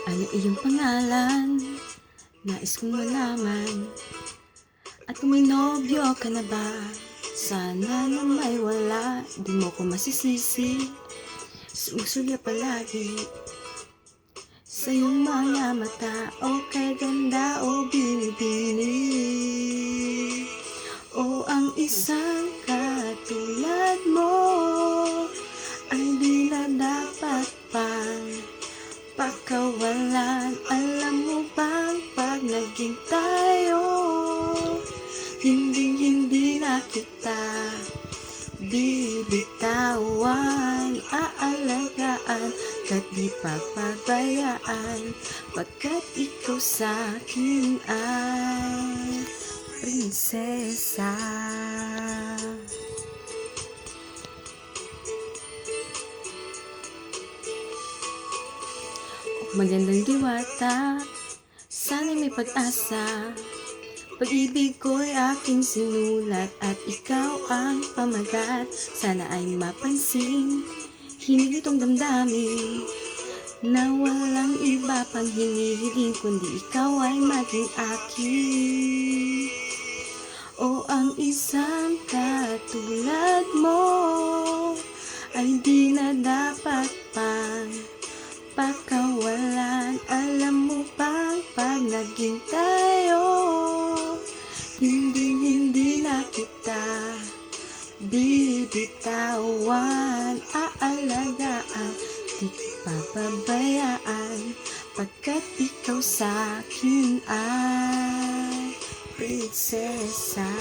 Ano iyong pangalan? Nais kong malaman. At kung may nobyo ka na ba? Sana na may wala, di mo ko masisisi. Sumusulya palagi sa iyong mga mata, o kay ganda o binibini, o ang isang katulad mo ay di na dapat pang pakawalan. Alam mo bang pag naging tayo, hindi na kita bibitawan, aalagaan at di papabayaan, pagkat ikaw sa'kin ay prinsesa. Magandang diwata, sana'y may pag-asa. Pag-ibig ko'y aking sinulat at ikaw ang pamagat. Sana ay mapansin, hinig itong damdamin, na walang iba pang hinihiling kundi ikaw ay maging akin. O ang isang katulad mo ay di na dapat pang pakawalan. Alam mo bang pag naging tayo, hindi na kita bibitawan, aalagaan, di papabayaan, pagkat ikaw sa'kin ay prinsesa.